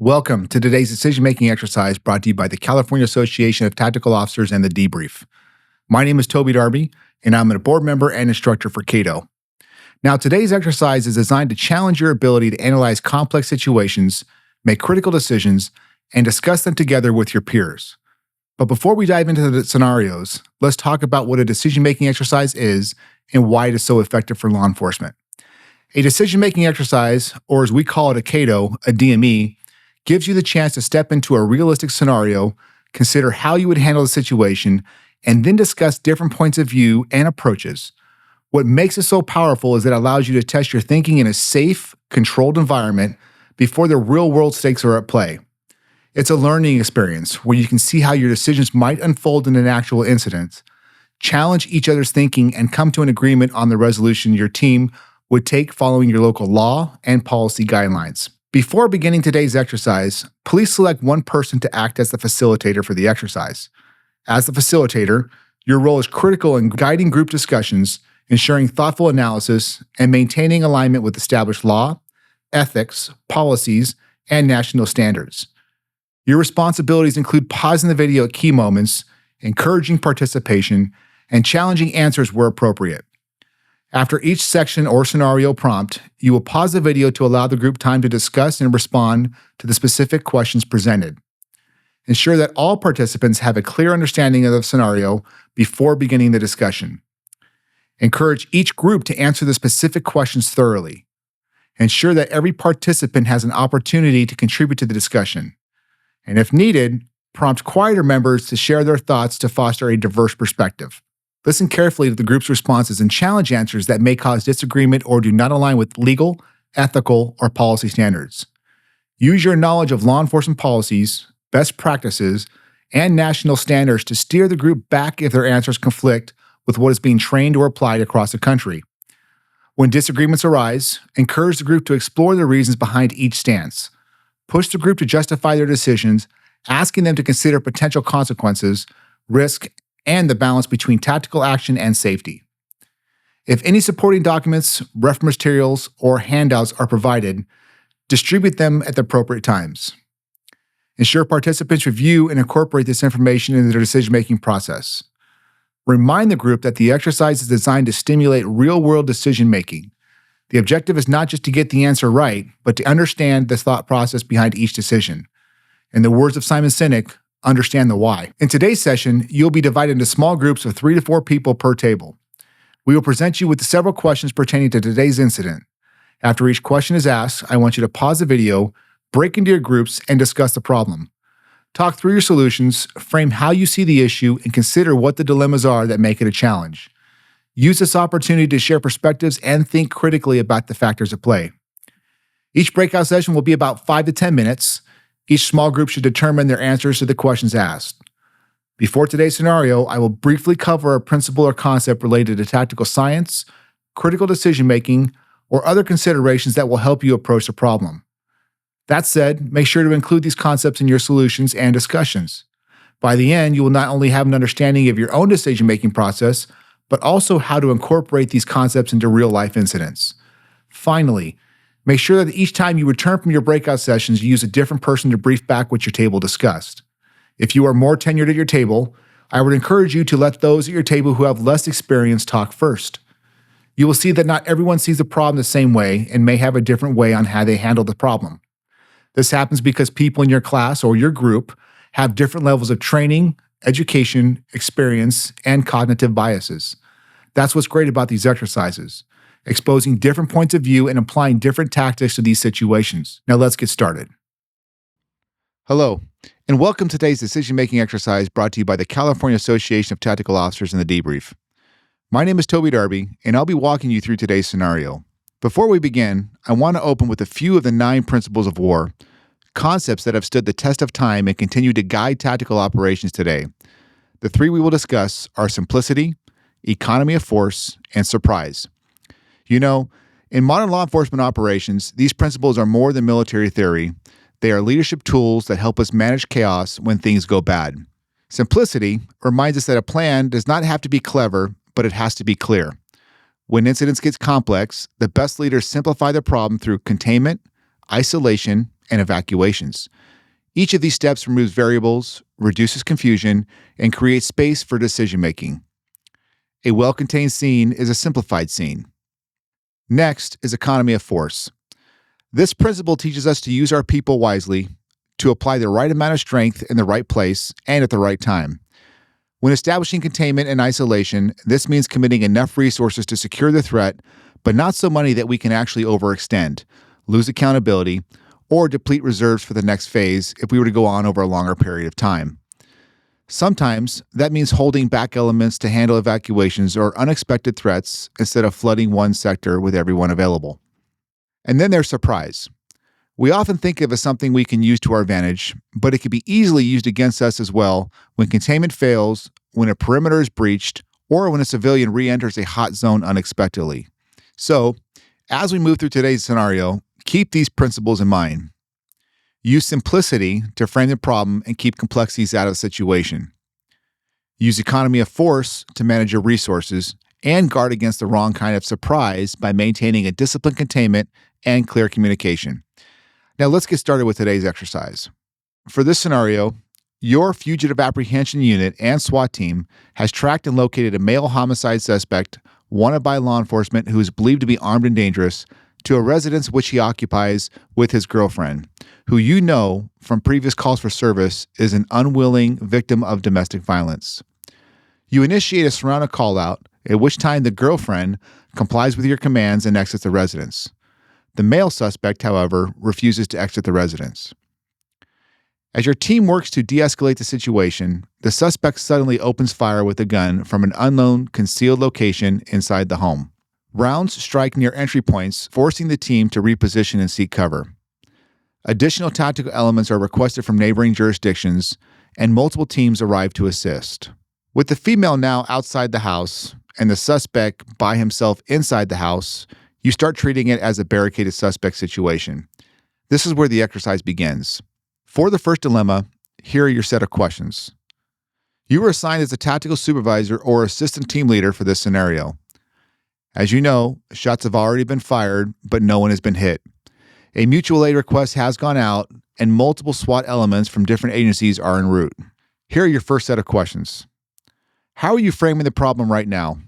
Welcome to today's decision-making exercise brought to you by the California Association of Tactical Officers and the Debrief. My name is Toby Darby, and I'm a board member and instructor for CATO. Now, today's exercise is designed to challenge your ability to analyze complex situations, make critical decisions, and discuss them together with your peers. But before we dive into the scenarios, let's talk about what a decision-making exercise is and why it is so effective for law enforcement. A decision-making exercise, or as we call it at CATO, a DME, gives you the chance to step into a realistic scenario, consider how you would handle the situation, and then discuss different points of view and approaches. What makes it so powerful is that it allows you to test your thinking in a safe, controlled environment before the real-world stakes are at play. It's a learning experience where you can see how your decisions might unfold in an actual incident, challenge each other's thinking, and come to an agreement on the resolution your team would take following your local law and policy guidelines. Before beginning today's exercise, please select one person to act as the facilitator for the exercise. As the facilitator, your role is critical in guiding group discussions, ensuring thoughtful analysis, and maintaining alignment with established law, ethics, policies, and national standards. Your responsibilities include pausing the video at key moments, encouraging participation, and challenging answers where appropriate. After each section or scenario prompt, you will pause the video to allow the group time to discuss and respond to the specific questions presented. Ensure that all participants have a clear understanding of the scenario before beginning the discussion. Encourage each group to answer the specific questions thoroughly. Ensure that every participant has an opportunity to contribute to the discussion. And if needed, prompt quieter members to share their thoughts to foster a diverse perspective. Listen carefully to the group's responses and challenge answers that may cause disagreement or do not align with legal, ethical, or policy standards. Use your knowledge of law enforcement policies, best practices, and national standards to steer the group back if their answers conflict with what is being trained or applied across the country. When disagreements arise, encourage the group to explore the reasons behind each stance. Push the group to justify their decisions, asking them to consider potential consequences, risk, and the balance between tactical action and safety. If any supporting documents, reference materials, or handouts are provided, distribute them at the appropriate times. Ensure participants review and incorporate this information into their decision-making process. Remind the group that the exercise is designed to stimulate real-world decision-making. The objective is not just to get the answer right, but to understand the thought process behind each decision. In the words of Simon Sinek, understand the why. In today's session, you'll be divided into small groups of 3 to 4 people per table. We will present you with several questions pertaining to today's incident. After each question is asked, I want you to pause the video, break into your groups, and discuss the problem. Talk through your solutions, frame how you see the issue, and consider what the dilemmas are that make it a challenge. Use this opportunity to share perspectives and think critically about the factors at play. Each breakout session will be about 5 to 10 minutes. Each small group should determine their answers to the questions asked. Before today's scenario, I will briefly cover a principle or concept related to tactical science, critical decision-making, or other considerations that will help you approach the problem. That said, make sure to include these concepts in your solutions and discussions. By the end, you will not only have an understanding of your own decision-making process, but also how to incorporate these concepts into real-life incidents. Finally, make sure that each time you return from your breakout sessions, you use a different person to brief back what your table discussed. If you are more tenured at your table, I would encourage you to let those at your table who have less experience talk first. You will see that not everyone sees the problem the same way and may have a different way on how they handle the problem. This happens because people in your class or your group have different levels of training, education, experience, and cognitive biases. That's what's great about these exercises. Exposing different points of view and applying different tactics to these situations. Now let's get started. Hello, and welcome to today's decision-making exercise brought to you by the California Association of Tactical Officers and the Debrief. My name is Toby Darby, and I'll be walking you through today's scenario. Before we begin, I want to open with a few of the 9 principles of war, concepts that have stood the test of time and continue to guide tactical operations today. The 3 we will discuss are simplicity, economy of force, and surprise. You know, in modern law enforcement operations, these principles are more than military theory. They are leadership tools that help us manage chaos when things go bad. Simplicity reminds us that a plan does not have to be clever, but it has to be clear. When incidents get complex, the best leaders simplify the problem through containment, isolation, and evacuations. Each of these steps removes variables, reduces confusion, and creates space for decision-making. A well-contained scene is a simplified scene. Next is economy of force. This principle teaches us to use our people wisely, to apply the right amount of strength in the right place and at the right time. When establishing containment and isolation, this means committing enough resources to secure the threat, but not so many that we can actually overextend, lose accountability, or deplete reserves for the next phase if we were to go on over a longer period of time. Sometimes that means holding back elements to handle evacuations or unexpected threats instead of flooding one sector with everyone available. And then there's surprise. We often think of it as something we can use to our advantage, but it can be easily used against us as well when containment fails, when a perimeter is breached, or when a civilian re-enters a hot zone unexpectedly. So, as we move through today's scenario, keep these principles in mind. Use simplicity to frame the problem and keep complexities out of the situation. Use economy of force to manage your resources and guard against the wrong kind of surprise by maintaining a disciplined containment and clear communication. Now let's get started with today's exercise. For this scenario, your fugitive apprehension unit and SWAT team has tracked and located a male homicide suspect wanted by law enforcement who is believed to be armed and dangerous to a residence which he occupies with his girlfriend, who you know from previous calls for service is an unwilling victim of domestic violence. You initiate a surrounded call-out, at which time the girlfriend complies with your commands and exits the residence. The male suspect, however, refuses to exit the residence. As your team works to de-escalate the situation, the suspect suddenly opens fire with a gun from an unknown concealed location inside the home. Rounds strike near entry points, forcing the team to reposition and seek cover. Additional tactical elements are requested from neighboring jurisdictions, and multiple teams arrive to assist. With the female now outside the house and the suspect by himself inside the house, you start treating it as a barricaded suspect situation. This is where the exercise begins. For the first dilemma, here are your set of questions. You were assigned as a tactical supervisor or assistant team leader for this scenario. As you know, shots have already been fired, but no one has been hit. A mutual aid request has gone out, and multiple SWAT elements from different agencies are en route. Here are your first set of questions. How are you framing the problem right now?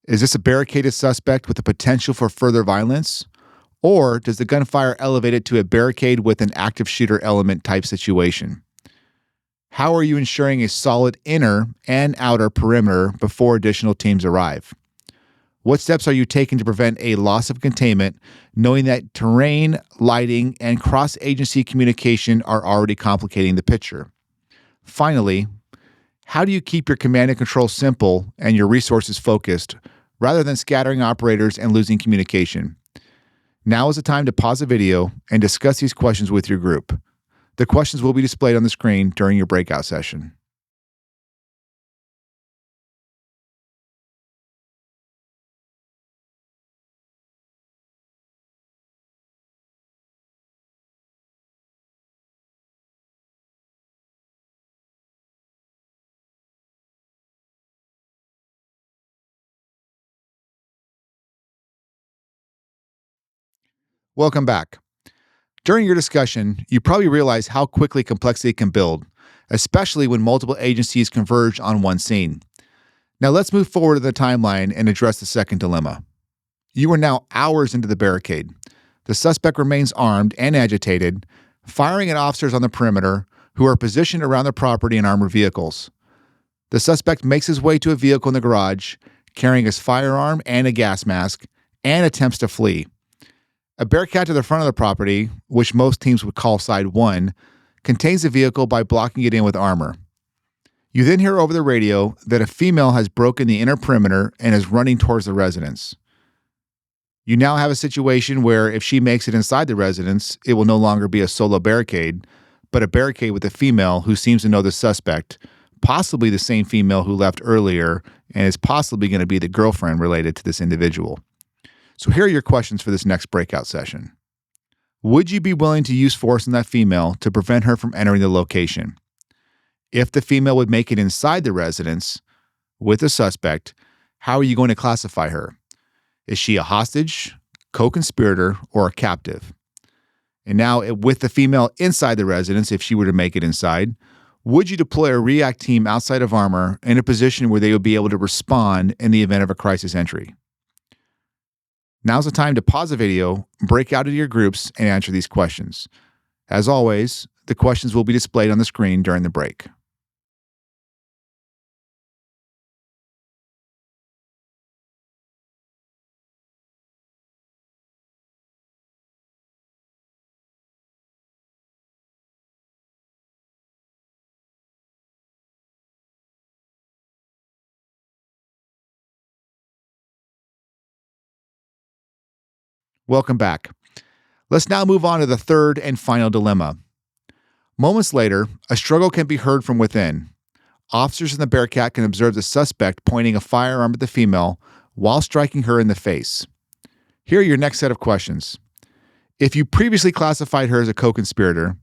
Is this a barricaded suspect with the potential for further violence? Or does the gunfire elevate it to a barricade with an active shooter element type situation? How are you ensuring a solid inner and outer perimeter before additional teams arrive? What steps are you taking to prevent a loss of containment, knowing that terrain, lighting, and cross-agency communication are already complicating the picture? Finally, how do you keep your command and control simple and your resources focused, rather than scattering operators and losing communication? Now is the time to pause the video and discuss these questions with your group. The questions will be displayed on the screen during your breakout session. Welcome back. During your discussion, you probably realize how quickly complexity can build, especially when multiple agencies converge on one scene. Now let's move forward to the timeline and address the second dilemma. You are now hours into the barricade. The suspect remains armed and agitated, firing at officers on the perimeter who are positioned around the property in armored vehicles. The suspect makes his way to a vehicle in the garage, carrying his firearm and a gas mask, and attempts to flee. A barricade to the front of the property, which most teams would call Side 1, contains the vehicle by blocking it in with armor. You then hear over the radio that a female has broken the inner perimeter and is running towards the residence. You now have a situation where if she makes it inside the residence, it will no longer be a solo barricade, but a barricade with a female who seems to know the suspect, possibly the same female who left earlier and is possibly going to be the girlfriend related to this individual. So here are your questions for this next breakout session. Would you be willing to use force on that female to prevent her from entering the location? If the female would make it inside the residence with the suspect, how are you going to classify her? Is she a hostage, co-conspirator, or a captive? And now, with the female inside the residence, if she were to make it inside, would you deploy a react team outside of armor in a position where they would be able to respond in the event of a crisis entry? Now's the time to pause the video, break out into your groups, and answer these questions. As always, the questions will be displayed on the screen during the break. Welcome back. Let's now move on to the third and final dilemma. Moments later, a struggle can be heard from within. Officers in the Bearcat can observe the suspect pointing a firearm at the female while striking her in the face. Here are your next set of questions. If you previously classified her as a co-conspirator,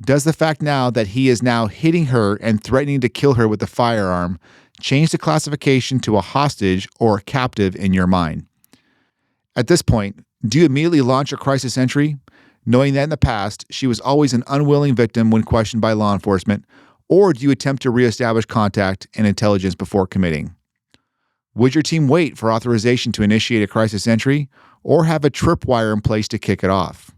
does the fact now that he is now hitting her and threatening to kill her with the firearm change the classification to a hostage or a captive in your mind? At this point, do you immediately launch a crisis entry, knowing that in the past she was always an unwilling victim when questioned by law enforcement, or do you attempt to reestablish contact and intelligence before committing? Would your team wait for authorization to initiate a crisis entry, or have a tripwire in place to kick it off?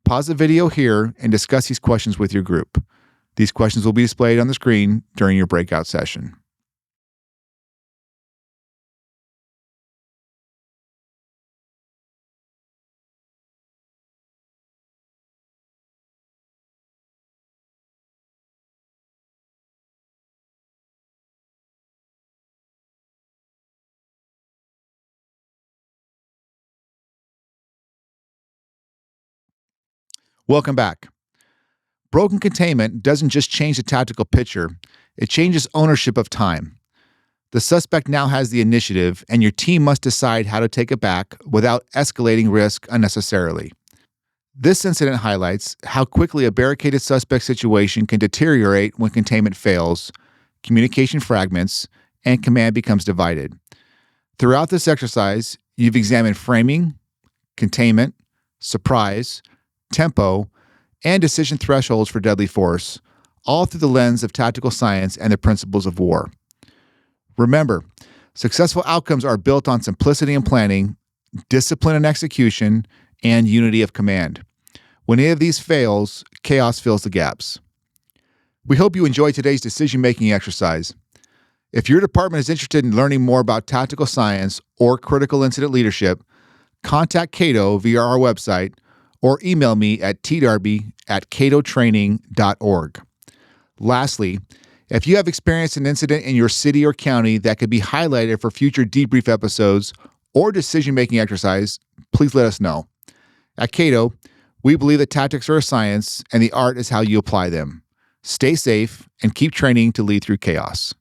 Pause the video here and discuss these questions with your group. These questions will be displayed on the screen during your breakout session. Welcome back. Broken containment doesn't just change the tactical picture, it changes ownership of time. The suspect now has the initiative, and your team must decide how to take it back without escalating risk unnecessarily. This incident highlights how quickly a barricaded suspect situation can deteriorate when containment fails, communication fragments, and command becomes divided. Throughout this exercise, you've examined framing, containment, surprise, tempo, and decision thresholds for deadly force, all through the lens of tactical science and the principles of war. Remember, successful outcomes are built on simplicity in planning, discipline in execution, and unity of command. When any of these fails, chaos fills the gaps. We hope you enjoyed today's decision-making exercise. If your department is interested in learning more about tactical science or critical incident leadership, contact Cato via our website or email me at tdarby@catotraining.org. Lastly, if you have experienced an incident in your city or county that could be highlighted for future debrief episodes or decision-making exercise, please let us know. At Cato, we believe that tactics are a science and the art is how you apply them. Stay safe and keep training to lead through chaos.